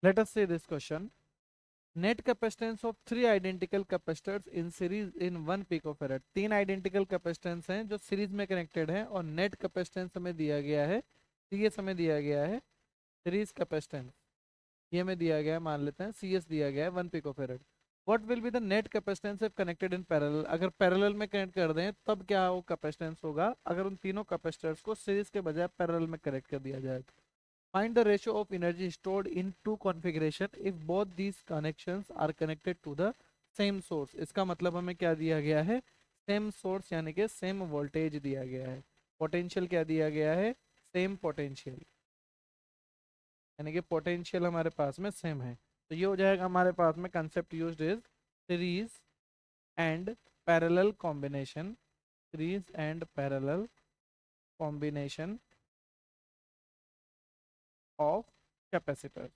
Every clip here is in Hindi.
लेट अस से this question, net capacitance of 3 identical capacitors in series in 1 पिकोफैरड। 3 identical capacitance हैं जो सीरीज में कनेक्टेड हैं और नेट कैपेसिटेंस हमें दिया गया है, सीएस हमें दिया गया है, सीरीज कैपेसिटेंस ये हमें दिया गया है, मान लेते हैं सीएस दिया गया है 1 picofarad. What will be the net capacitance if connected in parallel. अगर पैरेलल में कनेक्ट कर दें तब क्या वो कैपेसिटेंस होगा अगर उन तीनों कैपेसिटर्स को सीरीज के बजाय पैरेलल में कनेक्ट कर दिया जाए। Find the ratio of energy stored in two configuration if both these connections are connected to the same source। इसका मतलब हमें क्या दिया गया है, सेम सोर्स यानी कि सेम वोल्टेज दिया गया है। पोटेंशियल क्या दिया गया है, सेम पोटेंशियल, यानी कि पोटेंशियल हमारे पास में सेम है। तो ये हो जाएगा हमारे पास में concept used is series and parallel combination, series and parallel combination of capacitor.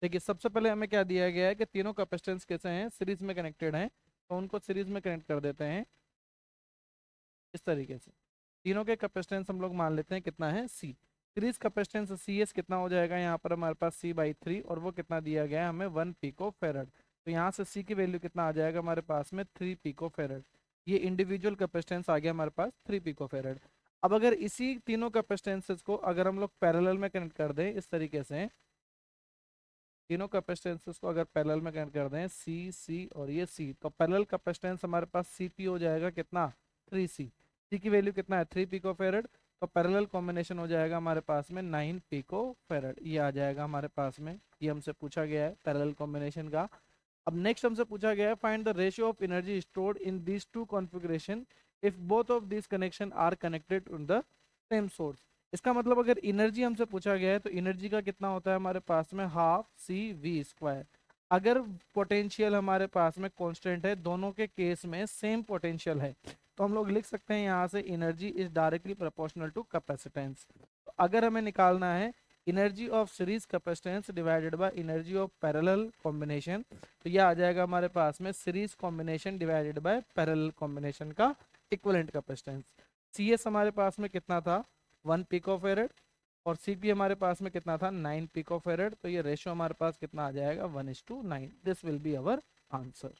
देखिए सबसे पहले हमें क्या दिया गया है कि तीनों कैपेसिटेंस कैसे हैं, सीरीज में कनेक्टेड हैं, तो उनको सीरीज में कनेक्ट कर देते हैं इस तरीके से। तीनों के कैपेसिटेंस हम लोग मान लेते हैं कितना है, सी। सीरीज कैपेसिटेंस सी एस कितना हो जाएगा, यहाँ पर हमारे पास C/3 और वो कितना दिया गया है हमें 1 पिकोफैरड। तो यहाँ से सी की वैल्यू कितना आ जाएगा हमारे पास में 3 पिकोफैरड। ये इंडिविजुअल कैपेसिटेंस आ गया हमारे पास 3 पिकोफैरड। अब अगर इसी तीनों कैपेसिटेंसेस को अगर हम लोग पैरेलल में कनेक्ट कर दें इस तरीके से, तीनों कैपेसिटेंसेस को अगर पैरेलल में कनेक्ट कर दें सी सी और ये सी, तो पैरेलल कैपेसिटेंस हमारे पास सीपी हो जाएगा कितना, 3C। सी की वैल्यू कितना है 3 पिकोफैरड, तो पैरेलल कॉम्बिनेशन हो जाएगा हमारे पास में 9 पिकोफैरड। ये आ जाएगा हमारे पास में, ये हमसे पूछा गया है पैरेलल कॉम्बिनेशन का। अब नेक्स्ट हमसे पूछा गया है find the ratio of energy stored in these two configuration if both of these connection are connected to the same source. इसका मतलब अगर एनर्जी हमसे पूछा गया है तो एनर्जी का कितना होता है हमारे पास में, हाफ CV²। अगर पोटेंशियल हमारे पास में कांस्टेंट है, दोनों के केस में सेम पोटेंशियल है, तो हम लोग लिख सकते हैं यहाँ से energy is directly proportional to capacitance. तो अगर हमें निकालना है energy of series capacitance divided by energy of parallel combination, तो यह आ जाएगा हमारे पास में series combination divided by parallel combination का इक्विवेलेंट कैपेसिटेंस। CS हमारे पास में कितना था 1 पिकोफैरड और CP हमारे पास में कितना था 9 पिकोफैरड। तो ये रेशियो हमारे पास कितना आ जाएगा 1:9। This will be our answer.